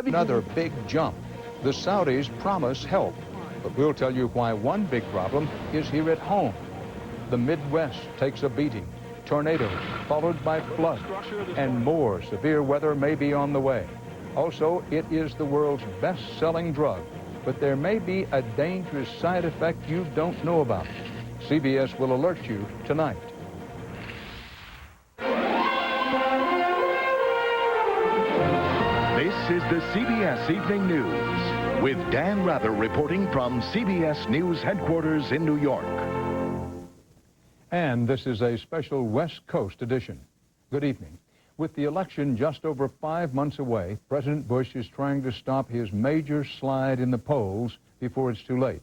Another big jump. The Saudis promise help, but we'll tell you why one big problem is here at home. The Midwest takes a beating. Tornadoes, followed by floods, and more severe weather may be on the way. Also, it is the world's best-selling drug, but there may be a dangerous side effect you don't know about. CBS will alert you tonight. This is the CBS Evening News, with Dan Rather reporting from CBS News headquarters in New York. And this is a special West Coast edition. Good evening. With the election just over 5 months away, President Bush is trying to stop his major slide in the polls before it's too late.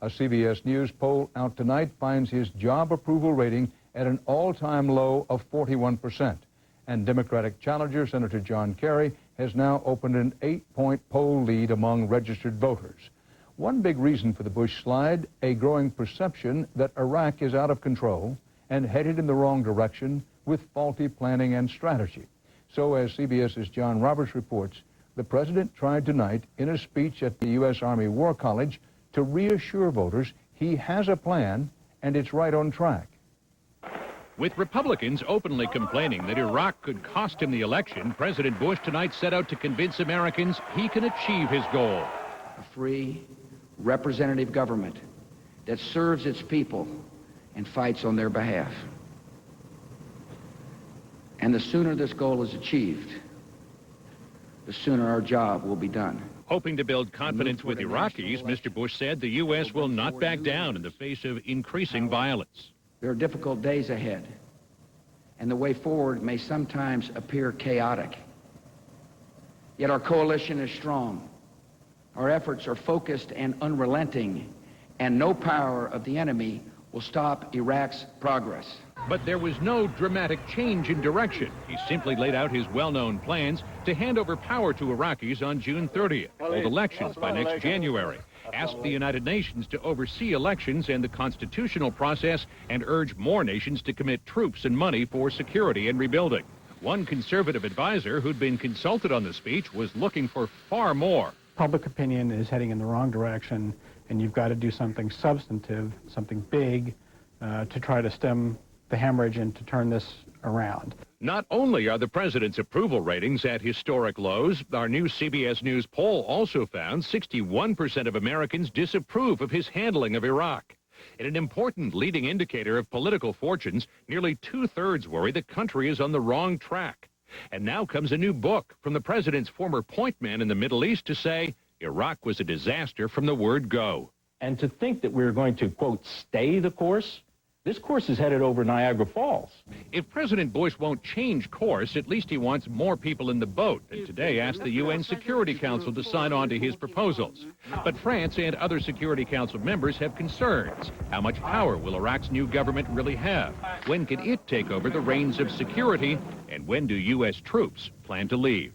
A CBS News poll out tonight finds his job approval rating at an all-time low of 41%. And Democratic challenger Senator John Kerry has now opened an 8-point poll lead among registered voters. One big reason for the Bush slide, a growing perception that Iraq is out of control and headed in the wrong direction with faulty planning and strategy. So as CBS's John Roberts reports, the president tried tonight in a speech at the U.S. Army War College to reassure voters he has a plan and it's right on track. With Republicans openly complaining that Iraq could cost him the election, President Bush tonight set out to convince Americans he can achieve his goal. A free, representative government that serves its people and fights on their behalf. And the sooner this goal is achieved, the sooner our job will be done. Hoping to build confidence with Iraqis, Mr. Bush said the U.S. will not back down in the face of increasing violence. There are difficult days ahead, and the way forward may sometimes appear chaotic. Yet our coalition is strong. Our efforts are focused and unrelenting, and no power of the enemy will stop Iraq's progress. But there was no dramatic change in direction. He simply laid out his well-known plans to hand over power to Iraqis on June 30th, hold elections by next January, ask the United Nations to oversee elections and the constitutional process, and urge more nations to commit troops and money for security and rebuilding. One conservative advisor who'd been consulted on the speech was looking for far more. Public opinion is heading in the wrong direction, and you've got to do something substantive, something big, to try to stem the hemorrhage and to turn this around. Not only are the president's approval ratings at historic lows, our new CBS News poll also found 61% of Americans disapprove of his handling of Iraq. In an important leading indicator of political fortunes, nearly 2/3 worry the country is on the wrong track. And now comes a new book from the president's former point man in the Middle East to say Iraq was a disaster from the word go. And to think that we're going to, quote, stay the course, this course is headed over Niagara Falls. If President Bush won't change course, at least he wants more people in the boat, and today asked the UN Security Council to sign on to his proposals. But France and other Security Council members have concerns. How much power will Iraq's new government really have? When can it take over the reins of security? And when do U.S. troops plan to leave?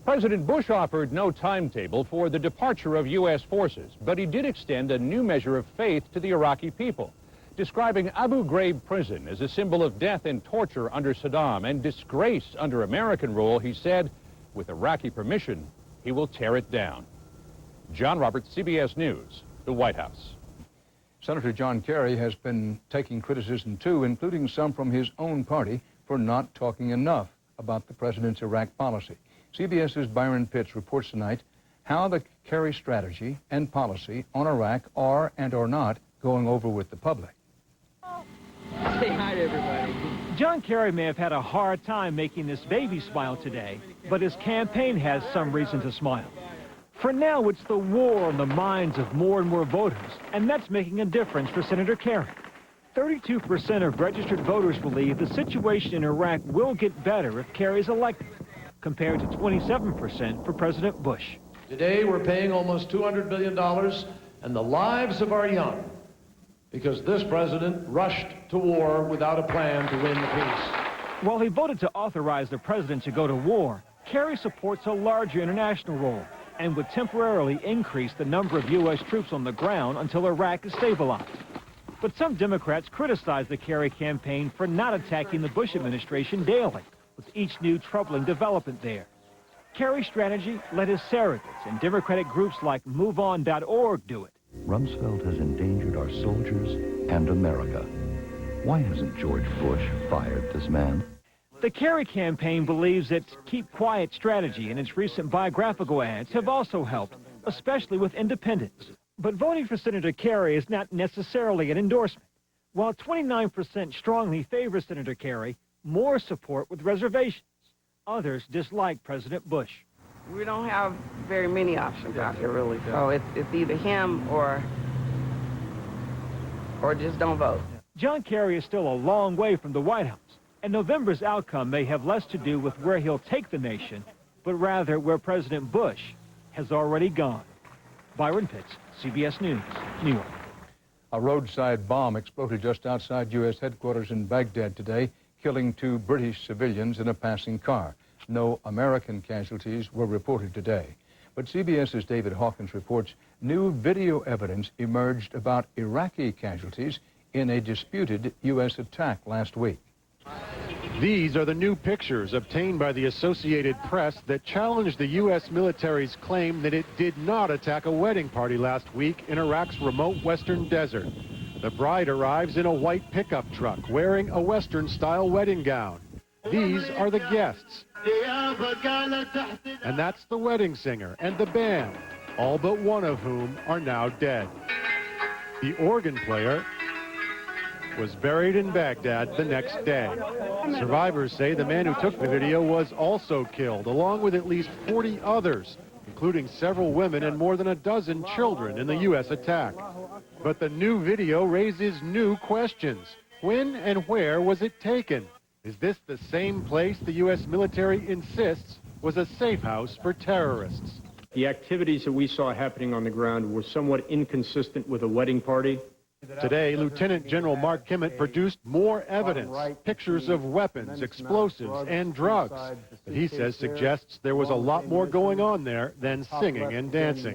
President Bush offered no timetable for the departure of U.S. forces, but he did extend a new measure of faith to the Iraqi people. Describing Abu Ghraib prison as a symbol of death and torture under Saddam and disgrace under American rule, he said, with Iraqi permission, he will tear it down. John Roberts, CBS News, the White House. Senator John Kerry has been taking criticism, too, including some from his own party, for not talking enough about the president's Iraq policy. CBS's Byron Pitts reports tonight how the Kerry strategy and policy on Iraq are and are not going over with the public. Say hi to everybody. John Kerry may have had a hard time making this baby smile today, but his campaign has some reason to smile. For now, it's the war on the minds of more and more voters, and that's making a difference for Senator Kerry. 32% of registered voters believe the situation in Iraq will get better if Kerry is elected, compared to 27% for President Bush. Today, we're paying almost $200 billion and the lives of our young, because this president rushed to war without a plan to win the peace. While he voted to authorize the president to go to war, Kerry supports a larger international role and would temporarily increase the number of U.S. troops on the ground until Iraq is stabilized. But some Democrats criticize the Kerry campaign for not attacking the Bush administration daily, with each new troubling development there. Kerry's strategy let his surrogates and Democratic groups like MoveOn.org do it. Rumsfeld has endangered our soldiers and America. Why hasn't George Bush fired this man? The Kerry campaign believes its keep quiet strategy and its recent biographical ads have also helped, especially with independents. But voting for Senator Kerry is not necessarily an endorsement. While 29% strongly favor Senator Kerry, more support with reservations. Others dislike President Bush. We don't have very many options out here, really. So it's either him or just don't vote. John Kerry is still a long way from the White House, and November's outcome may have less to do with where he'll take the nation, but rather where President Bush has already gone. Byron Pitts, CBS News, New York. A roadside bomb exploded just outside U.S. headquarters in Baghdad today, killing 2 British civilians in a passing car. No American casualties were reported today. But CBS's David Hawkins reports new video evidence emerged about Iraqi casualties in a disputed U.S. attack last week. These are the new pictures obtained by the Associated Press that challenge the U.S. military's claim that it did not attack a wedding party last week in Iraq's remote western desert. The bride arrives in a white pickup truck wearing a Western-style wedding gown. These are the guests. And that's the wedding singer and the band, all but one of whom are now dead. The organ player was buried in Baghdad the next day. Survivors say the man who took the video was also killed, along with at least 40 others, including several women and more than a dozen children in the U.S. attack. But the new video raises new questions. When and where was it taken? Is this the same place the U.S. military insists was a safe house for terrorists? The activities that we saw happening on the ground were somewhat inconsistent with a wedding party. Today, Lieutenant General Mark Kimmett produced more evidence, pictures of weapons, explosives, and drugs, that he says suggests there was a lot more going on there than singing and dancing.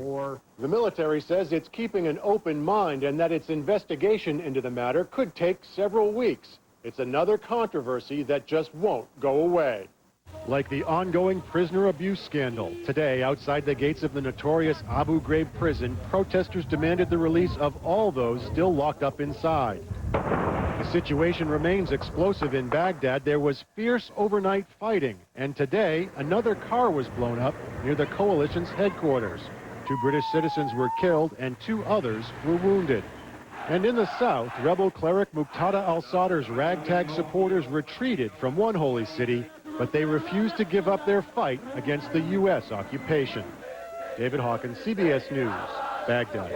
The military says it's keeping an open mind and that its investigation into the matter could take several weeks. It's another controversy that just won't go away. Like the ongoing prisoner abuse scandal. Today, outside the gates of the notorious Abu Ghraib prison, protesters demanded the release of all those still locked up inside. The situation remains explosive in Baghdad. There was fierce overnight fighting, and today, another car was blown up near the coalition's headquarters. 2 British citizens were killed, and 2 others were wounded. And in the south, rebel cleric Muqtada al-Sadr's ragtag supporters retreated from one holy city, but they refused to give up their fight against the U.S. occupation. David Hawkins, CBS News, Baghdad.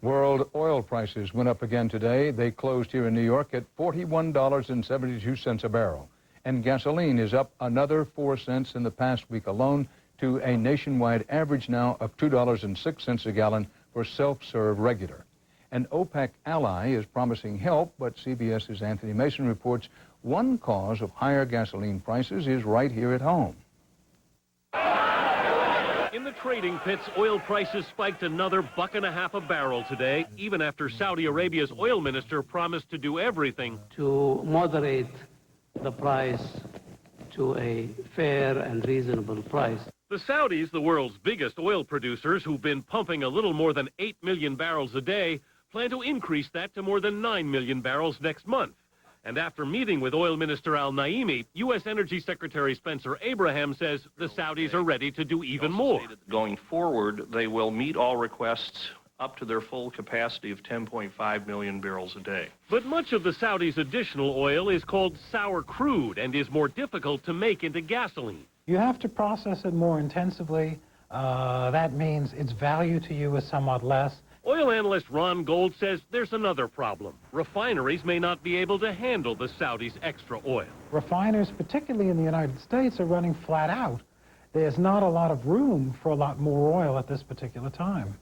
World oil prices went up again today. They closed here in New York at $41.72 a barrel. And gasoline is up another 4 cents in the past week alone to a nationwide average now of $2.06 a gallon for self-serve regular. An OPEC ally is promising help, but CBS's Anthony Mason reports one cause of higher gasoline prices is right here at home. In the trading pits, oil prices spiked another $1.50 a barrel today, even after Saudi Arabia's oil minister promised to do everything to moderate the price to a fair and reasonable price. The Saudis, the world's biggest oil producers, who've been pumping a little more than 8 million barrels a day, plan to increase that to more than 9 million barrels next month. And after meeting with Oil Minister Al-Naimi, U.S. Energy Secretary Spencer Abraham says the Saudis are ready to do even more. Going forward, they will meet all requests up to their full capacity of 10.5 million barrels a day. But much of the Saudis' additional oil is called sour crude and is more difficult to make into gasoline. You have to process it more intensively. That means its value to you is somewhat less. Oil analyst Ron Gold says there's another problem. Refineries may not be able to handle the Saudis' extra oil. Refiners, particularly in the United States, are running flat out. There's not a lot of room for a lot more oil at this particular time.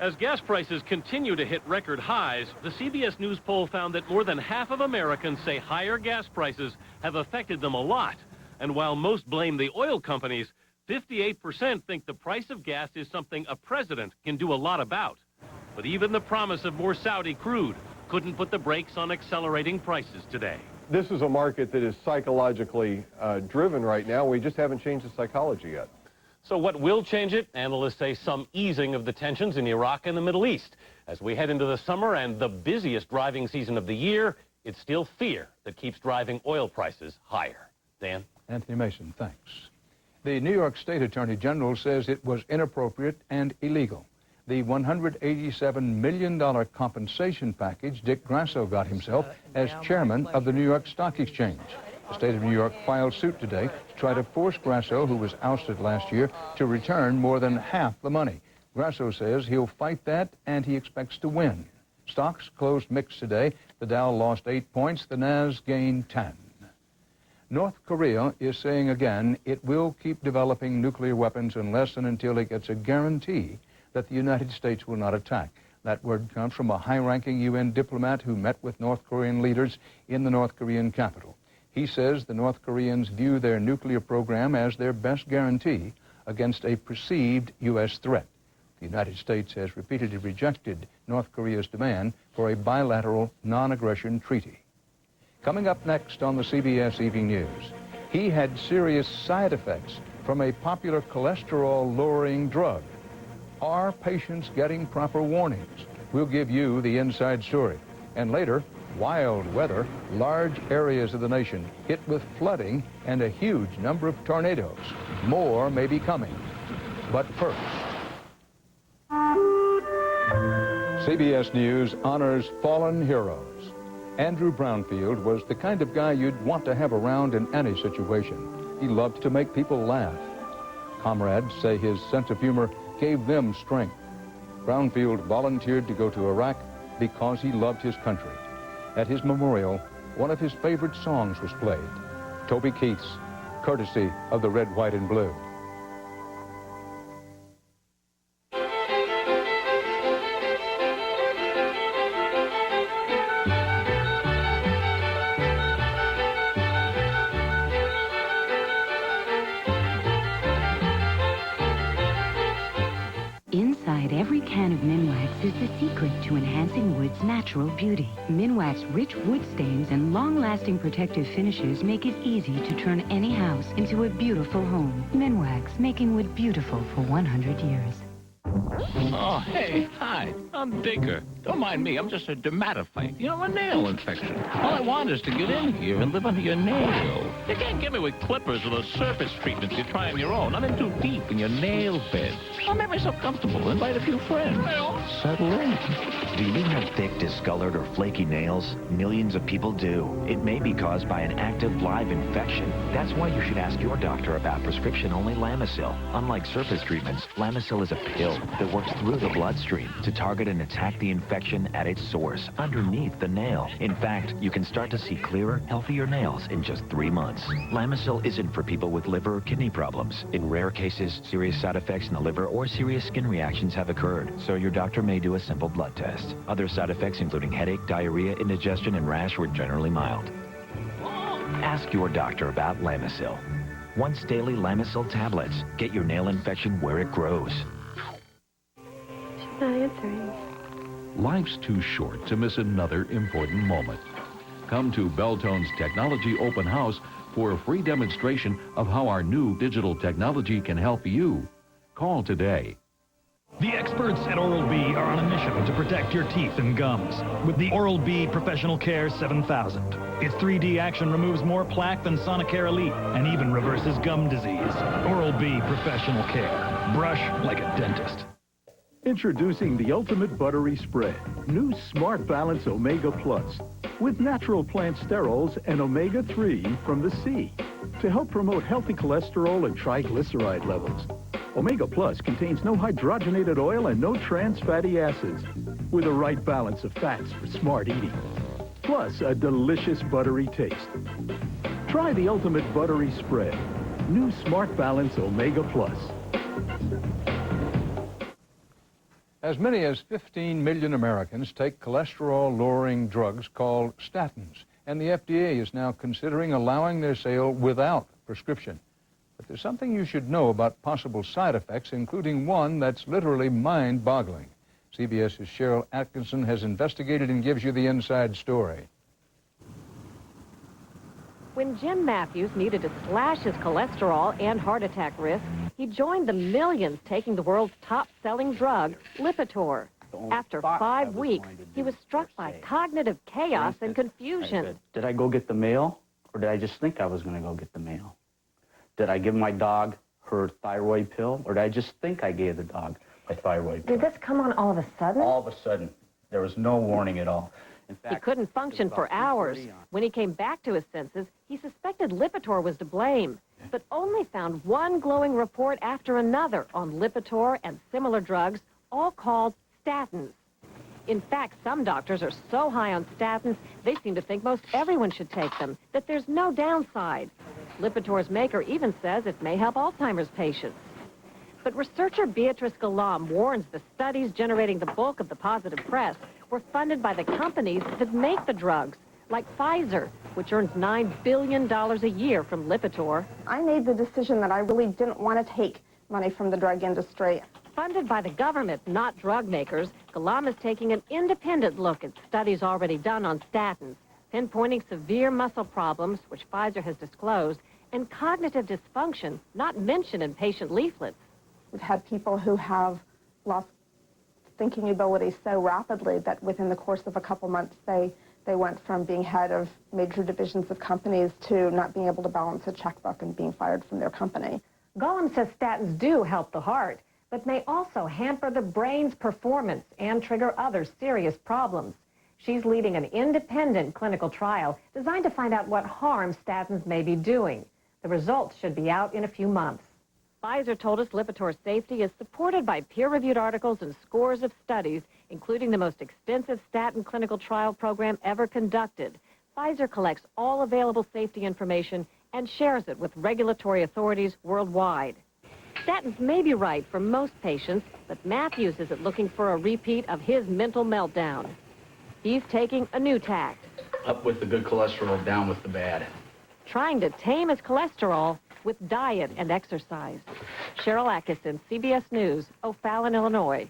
As gas prices continue to hit record highs, the CBS News poll found that more than half of Americans say higher gas prices have affected them a lot. And while most blame the oil companies, 58% think the price of gas is something a president can do a lot about. But even the promise of more Saudi crude couldn't put the brakes on accelerating prices today. This is a market that is psychologically driven right now. We just haven't changed the psychology yet. So what will change it? Analysts say some easing of the tensions in Iraq and the Middle East. As we head into the summer and the busiest driving season of the year, it's still fear that keeps driving oil prices higher. Dan? Anthony Mason, thanks. The New York State Attorney General says it was inappropriate and illegal. The $187 million compensation package Dick Grasso got himself as chairman of the New York Stock Exchange. The state of New York filed suit today to try to force Grasso, who was ousted last year, to return more than half the money. Grasso says he'll fight that, and he expects to win. Stocks closed mixed today. The Dow lost 8 points. The Nas gained 10. North Korea is saying again it will keep developing nuclear weapons unless and until it gets a guarantee that the United States will not attack. That word comes from a high-ranking UN diplomat who met with North Korean leaders in the North Korean capital. He says the North Koreans view their nuclear program as their best guarantee against a perceived U.S. threat. The United States has repeatedly rejected North Korea's demand for a bilateral non-aggression treaty. Coming up next on the CBS Evening News, he had serious side effects from a popular cholesterol-lowering drug. Are patients getting proper warnings? We'll give you the inside story. And later, wild weather, large areas of the nation hit with flooding and a huge number of tornadoes. More may be coming. But first, CBS News honors fallen heroes. Andrew Brownfield was the kind of guy you'd want to have around in any situation. He loved to make people laugh. Comrades say his sense of humor gave them strength. Brownfield volunteered to go to Iraq because he loved his country. At his memorial, one of his favorite songs was played, Toby Keith's, courtesy of the Red, White, and Blue. Inside every can of Minwax is the secret to enhancing wood's natural beauty. Minwax's rich wood stains and long-lasting protective finishes make it easy to turn any house into a beautiful home. Minwax, making wood beautiful for 100 years. Oh, hey, hi, I'm Baker. Don't mind me, I'm just a dermatophyte. You know, a nail infection. All I want is to get in here and live under your nail. You can't get me with clippers or those surface treatments you try on your own. I'm in too deep in your nail bed. I'll make myself comfortable, invite a few friends. Settle in. Do you have thick, discolored, or flaky nails? Millions of people do. It may be caused by an active live infection. That's why you should ask your doctor about prescription-only Lamisil. Unlike surface treatments, Lamisil is a pill that works through the bloodstream to target and attack the infection at its source, underneath the nail. In fact, you can start to see clearer, healthier nails in just 3 months. Lamisil isn't for people with liver or kidney problems. In rare cases, serious side effects in the liver or serious skin reactions have occurred, so your doctor may do a simple blood test. Other side effects, including headache, diarrhea, indigestion, and rash, were generally mild. Ask your doctor about Lamisil. Once daily Lamisil tablets. Get your nail infection where it grows. She's not answering. Life's too short to miss another important moment. Come to Beltone's Technology Open House for a free demonstration of how our new digital technology can help you. Call today. The experts at Oral-B are on a mission to protect your teeth and gums with the Oral-B Professional Care 7000. Its 3D action removes more plaque than Sonicare Elite and even reverses gum disease. Oral-B Professional Care. Brush like a dentist. Introducing the Ultimate Buttery Spread, new Smart Balance Omega Plus, with natural plant sterols and omega-3 from the sea to help promote healthy cholesterol and triglyceride levels. Omega Plus contains no hydrogenated oil and no trans fatty acids, with the right balance of fats for smart eating, plus a delicious buttery taste. Try the Ultimate Buttery Spread, new Smart Balance Omega Plus. As many as 15 million Americans take cholesterol-lowering drugs called statins, and the FDA is now considering allowing their sale without prescription. But there's something you should know about possible side effects, including one that's literally mind-boggling. CBS's Cheryl Atkinson has investigated and gives you the inside story. When Jim Matthews needed to slash his cholesterol and heart attack risk, he joined the millions taking the world's top-selling drug, Lipitor. After 5 weeks, he was struck by cognitive chaos and confusion. Did I go get the mail, or did I just think I was going to go get the mail? Did I give my dog her thyroid pill, or did I just think I gave the dog a thyroid pill? Did this come on all of a sudden? All of a sudden. There was no warning at all. In fact, he couldn't function for hours. When he came back to his senses, he suspected Lipitor was to blame, but only found one glowing report after another on Lipitor and similar drugs, all called statins. In fact, some doctors are so high on statins, they seem to think most everyone should take them, that there's no downside. Lipitor's maker even says it may help Alzheimer's patients. But researcher Beatrice Galam warns the studies generating the bulk of the positive press were funded by the companies that make the drugs, like Pfizer, which earns $9 billion a year from Lipitor. I made the decision that I really didn't want to take money from the drug industry. Funded by the government, not drug makers, Galam is taking an independent look at studies already done on statins, pinpointing severe muscle problems, which Pfizer has disclosed, and cognitive dysfunction, not mentioned in patient leaflets. We've had people who have lost thinking ability so rapidly that within the course of a couple months, they went from being head of major divisions of companies to not being able to balance a checkbook and being fired from their company. Galam says statins do help the heart, but may also hamper the brain's performance and trigger other serious problems. She's leading an independent clinical trial designed to find out what harm statins may be doing. The results should be out in a few months. Pfizer told us Lipitor's safety is supported by peer-reviewed articles and scores of studies, including the most extensive statin clinical trial program ever conducted. Pfizer collects all available safety information and shares it with regulatory authorities worldwide. Statins may be right for most patients, but Matthews isn't looking for a repeat of his mental meltdown. He's taking a new tact. Up with the good cholesterol, down with the bad. Trying to tame his cholesterol with diet and exercise. Cheryl Atkinson, CBS News, O'Fallon, Illinois.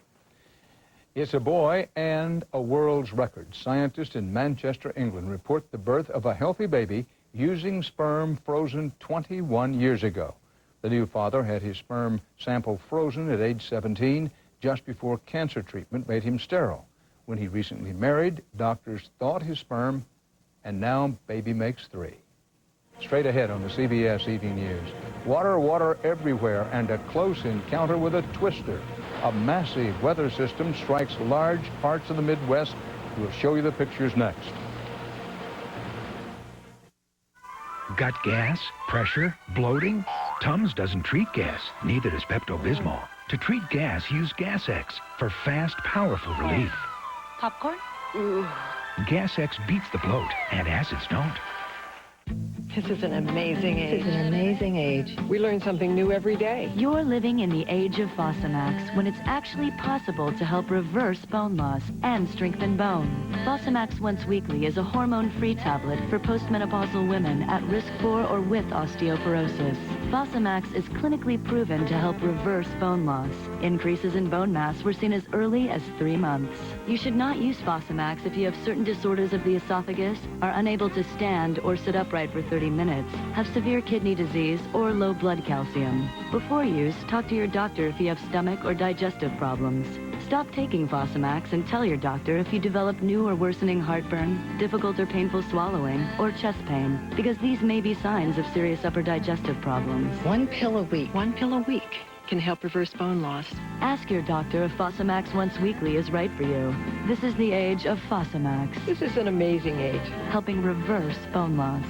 It's a boy and a world's record. Scientists in Manchester, England report the birth of a healthy baby using sperm frozen 21 years ago. The new father had his sperm sample frozen at age 17, just before cancer treatment made him sterile. When he recently married, doctors thawed his sperm, and now baby makes 3. Straight ahead on the CBS Evening News. Water everywhere, and a close encounter with a twister. A massive weather system strikes large parts of the Midwest. We'll show you the pictures next. Got gas, pressure, bloating? Tums doesn't treat gas, neither does Pepto-Bismol. To treat gas, use Gas-X for fast, powerful relief. Popcorn? Gas-X beats the bloat, and acids don't. This is an amazing age. This is an amazing age. We learn something new every day. You're living in the age of Fosamax, when it's actually possible to help reverse bone loss and strengthen bone. Fosamax Once Weekly is a hormone-free tablet for postmenopausal women at risk for or with osteoporosis. Fosamax is clinically proven to help reverse bone loss. Increases in bone mass were seen as early as 3 months. You should not use Fosamax if you have certain disorders of the esophagus, are unable to stand or sit upright for 30 minutes, have severe kidney disease, or low blood calcium. Before use, talk to your doctor if you have stomach or digestive problems. Stop taking Fosamax and tell your doctor if you develop new or worsening heartburn, difficult or painful swallowing, or chest pain, because these may be signs of serious upper digestive problems. 1 pill a week. 1 pill a week can help reverse bone loss. Ask your doctor if Fosamax Once Weekly is right for you. This is the age of Fosamax. This is an amazing age. Helping reverse bone loss.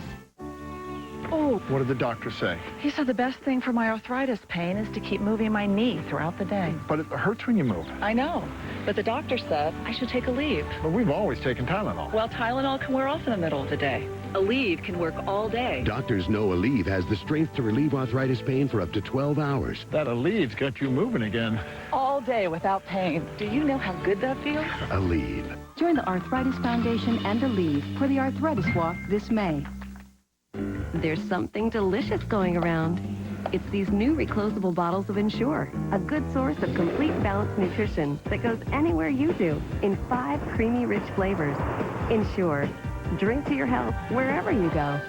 Oh, What did the doctor say? he said the best thing for my arthritis pain is to keep moving my knee throughout the day. But it hurts when you move. I know, but the doctor said I should take Aleve. But we've always taken Tylenol. Well, Tylenol can wear off in the middle of the day. Aleve can work all day. Doctors know Aleve has the strength to relieve arthritis pain for up to 12 hours. That Aleve's got you moving again. All day without pain. Do you know how good that feels? Aleve. Join the Arthritis Foundation and Aleve for the Arthritis Walk this May. There's something delicious going around. It's these new reclosable bottles of Ensure, a good source of complete balanced nutrition that goes anywhere you do in 5 creamy, rich flavors. Ensure. Drink to your health wherever you go.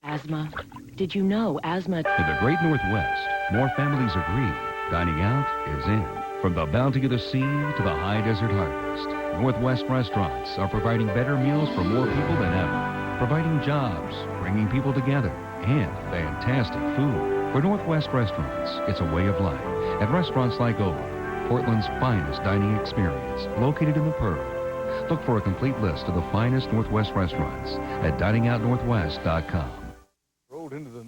Asthma. Did you know asthma... In the great Northwest, more families agree dining out is in. From the bounty of the sea to the high desert harvest, Northwest restaurants are providing better meals for more people than ever, providing jobs, bringing people together, and fantastic food. For Northwest restaurants, it's a way of life. At restaurants like Old, Portland's finest dining experience, located in the Pearl. Look for a complete list of the finest Northwest restaurants at diningoutnorthwest.com. Rolled into the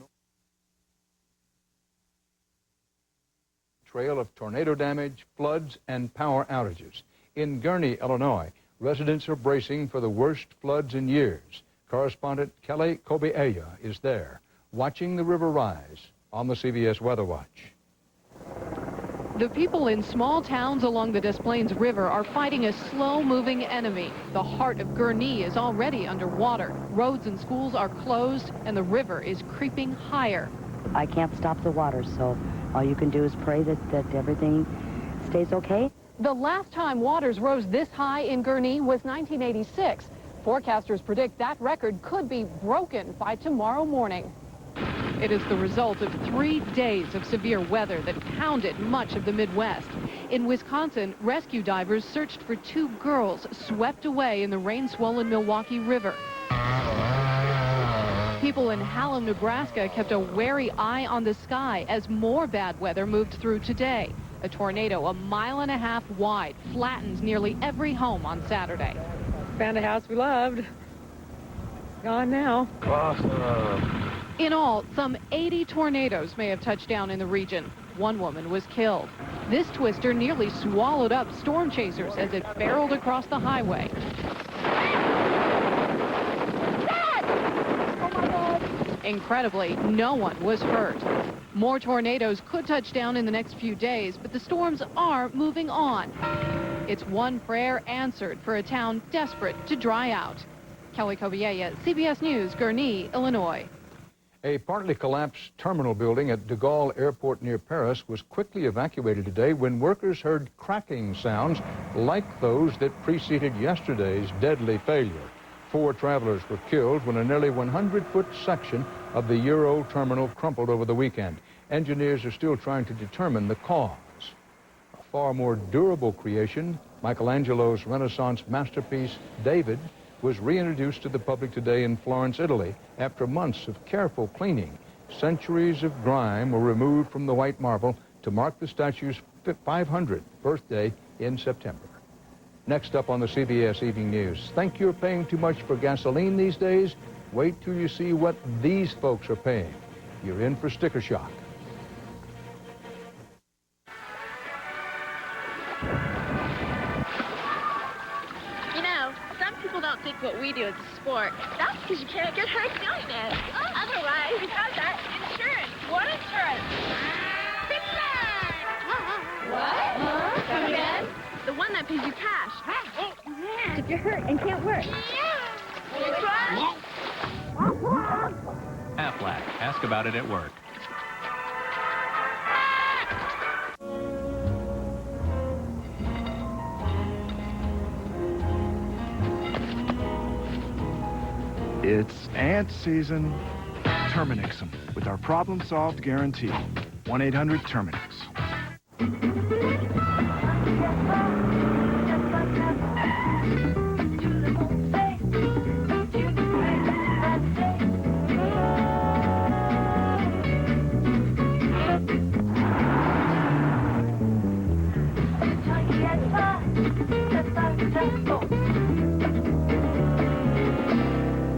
trail of tornado damage, floods, and power outages. In Gurnee, Illinois, residents are bracing for the worst floods in years. Correspondent Kelly Kobiaya is there, watching the river rise on the CBS Weather Watch. The people in small towns along the Des Plaines River are fighting a slow-moving enemy. The heart of Gurnee is already underwater. Roads and schools are closed, and the river is creeping higher. I can't stop the water, so all you can do is pray that everything stays okay. The last time waters rose this high in Gurnee was 1986. Forecasters predict that record could be broken by tomorrow morning. It is the result of 3 days of severe weather that pounded much of the Midwest. In Wisconsin, rescue divers searched for 2 girls swept away in the rain-swollen Milwaukee River. People in Hallam, Nebraska kept a wary eye on the sky as more bad weather moved through today. A tornado 1.5 miles wide flattened nearly every home on Saturday. Found a house we loved. Gone now. Awesome. In all, some 80 tornadoes may have touched down in the region. 1 woman was killed. This twister nearly swallowed up storm chasers as it barreled across the highway. Incredibly, no one was hurt. More tornadoes could touch down in the next few days, but the storms are moving on. It's one prayer answered for a town desperate to dry out. Kelly Kobiaya, CBS News, Gurnee, Illinois. A partly collapsed terminal building at de Gaulle Airport near Paris was quickly evacuated today when workers heard cracking sounds like those that preceded yesterday's deadly failure. 4 travelers were killed when a nearly 100-foot section of the Euro terminal crumpled over the weekend. Engineers are still trying to determine the cause. A far more durable creation, Michelangelo's Renaissance masterpiece, David, was reintroduced to the public today in Florence, Italy, after months of careful cleaning. Centuries of grime were removed from the white marble to mark the statue's 500th birthday in September. Next up on the CBS Evening News, think you're paying too much for gasoline these days? Wait till you see what these folks are paying. You're in for sticker shock. You know, some people don't think what we do is a sport. That's because you can't get hurt doing it. Otherwise, we have that insurance. What insurance? What? Come again? The one that pays you cash. If you're hurt and can't work. Aflac. Ask about it at work. It's ant season. Terminix them with our problem-solved guarantee. 1-800-TERMINIX.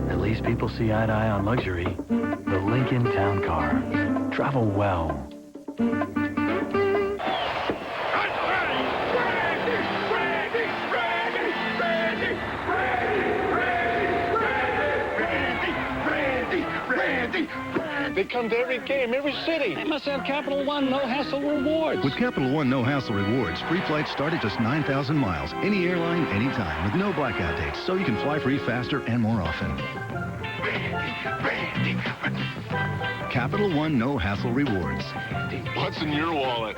At least people see eye to eye on luxury. The Lincoln Town Car. Travel well. They come to every game, every city. They must have Capital One no-hassle rewards. With Capital One no-hassle rewards, free flights start at just 9,000 miles. Any airline, anytime, with no blackout dates, so you can fly free faster and more often. Capital One no-hassle rewards. What's in your wallet?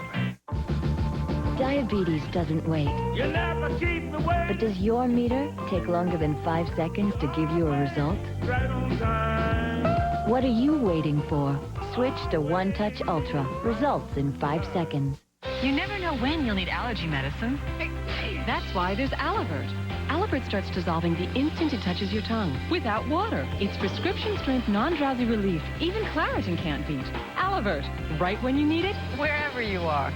Diabetes doesn't wait. You never keep the way. But does your meter take longer than 5 seconds to give you a result? Right on time. What are you waiting for? Switch to One Touch Ultra. Results in 5 seconds. You never know when you'll need allergy medicine. That's why there's Alavert. Alavert starts dissolving the instant it touches your tongue, without water. It's prescription-strength, non-drowsy relief. Even Claritin can't beat. Alavert, right when you need it, wherever you are.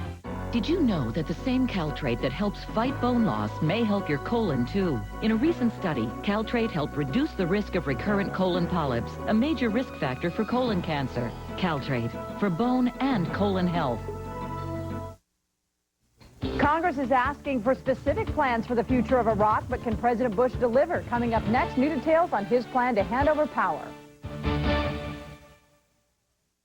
Did you know that the same Caltrate that helps fight bone loss may help your colon, too? In a recent study, Caltrate helped reduce the risk of recurrent colon polyps, a major risk factor for colon cancer. Caltrate, for bone and colon health. Congress is asking for specific plans for the future of Iraq, but can President Bush deliver? Coming up next, new details on his plan to hand over power.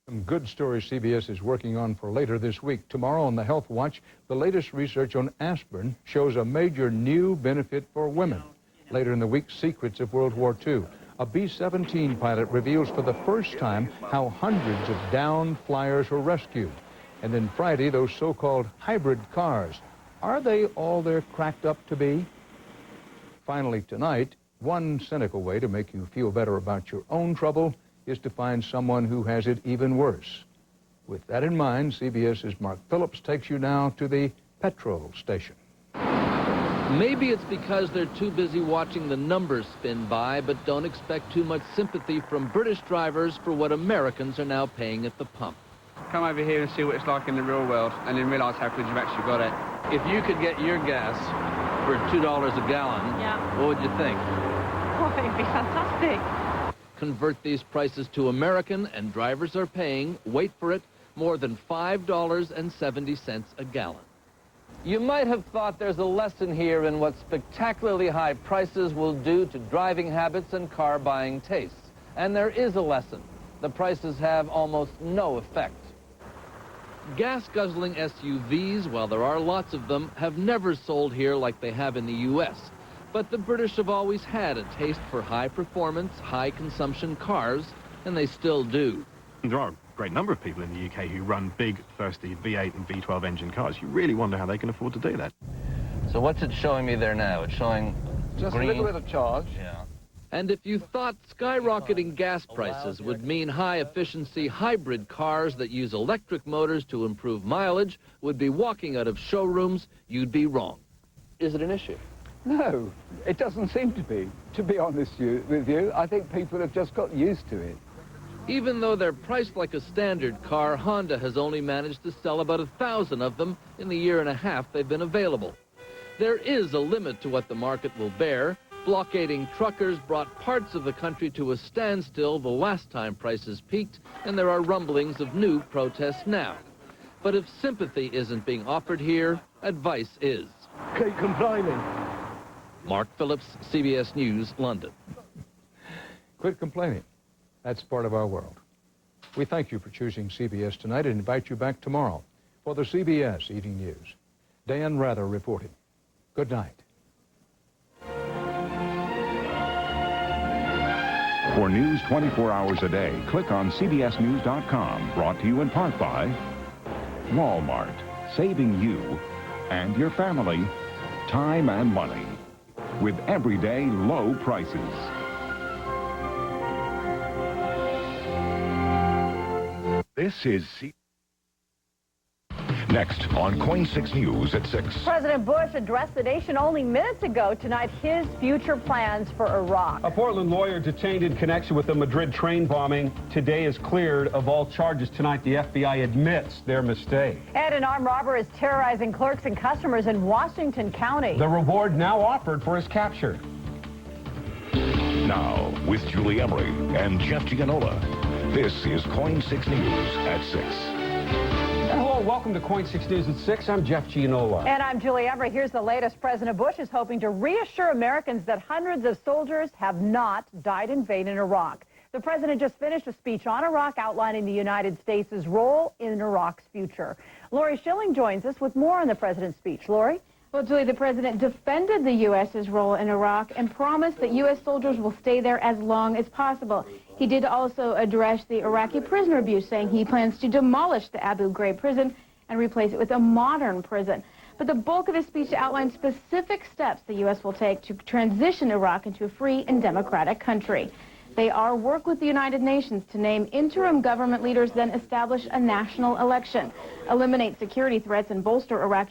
Some good stories CBS is working on for later this week. Tomorrow on the Health Watch, the latest research on aspirin shows a major new benefit for women. Later in the week, secrets of World War II. A B-17 pilot reveals for the first time how hundreds of downed flyers were rescued. And then Friday, those so-called hybrid cars. Are they all they're cracked up to be? Finally tonight, one cynical way to make you feel better about your own trouble is to find someone who has it even worse. With that in mind, CBS's Mark Phillips takes you now to the petrol station. Maybe it's because they're too busy watching the numbers spin by, but don't expect too much sympathy from British drivers for what Americans are now paying at the pump. Come over here and see what it's like in the real world, and then realize how good you've actually got it. If you could get your gas for $2 a gallon, what would you think? Oh, it'd be fantastic. Convert these prices to American, and drivers are paying, wait for it, more than $5.70 a gallon. You might have thought there's a lesson here in what spectacularly high prices will do to driving habits and car buying tastes. And there is a lesson. The prices have almost no effect. Gas-guzzling SUVs, while there are lots of them, have never sold here like they have in the U.S. But the British have always had a taste for high-performance, high-consumption cars, and they still do. There are a great number of people in the UK who run big, thirsty V8 and V12 engine cars. You really wonder how they can afford to do that. So what's it showing me there now? It's showing just green. A little bit of charge. Yeah. And if you thought skyrocketing gas prices would mean high-efficiency hybrid cars that use electric motors to improve mileage would be walking out of showrooms, you'd be wrong. Is it an issue? No, it doesn't seem to be honest with you. I think people have just got used to it. Even though they're priced like a standard car, Honda has only managed to sell about 1,000 of them in the year and a half they've been available. There is a limit to what the market will bear. Blockading truckers brought parts of the country to a standstill the last time prices peaked, and there are rumblings of new protests now. But if sympathy isn't being offered here, advice is. Keep complaining. Mark Phillips, CBS News, London. Quit complaining. That's part of our world. We thank you for choosing CBS tonight and invite you back tomorrow for the CBS Evening News. Dan Rather reporting. Good night. For news 24 hours a day, click on CBSNews.com. Brought to you in part by Walmart, saving you and your family time and money with everyday low prices. This is Next on KOIN 6 News at 6. President Bush addressed the nation only minutes ago tonight his future plans for Iraq. A Portland lawyer detained in connection with the Madrid train bombing today is cleared of all charges. Tonight, the FBI admits their mistake. And an armed robber is terrorizing clerks and customers in Washington County. The reward now offered for his capture. Now, with Julie Emery and Jeff Gianola, this is KOIN 6 News at 6. Hello, welcome to KOIN 6 News at 6. I'm Jeff Gianola. And I'm Julie Emery. Here's the latest. President Bush is hoping to reassure Americans that hundreds of soldiers have not died in vain in Iraq. The president just finished a speech on Iraq outlining the United States' role in Iraq's future. Lori Schilling joins us with more on the president's speech. Lori? Well, Julie, the president defended the U.S.'s role in Iraq and promised that U.S. soldiers will stay there as long as possible. He did also address the Iraqi prisoner abuse, saying he plans to demolish the Abu Ghraib prison and replace it with a modern prison. But the bulk of his speech outlined specific steps the U.S. will take to transition Iraq into a free and democratic country. They are work with the United Nations to name interim government leaders, then establish a national election, eliminate security threats, and bolster Iraqi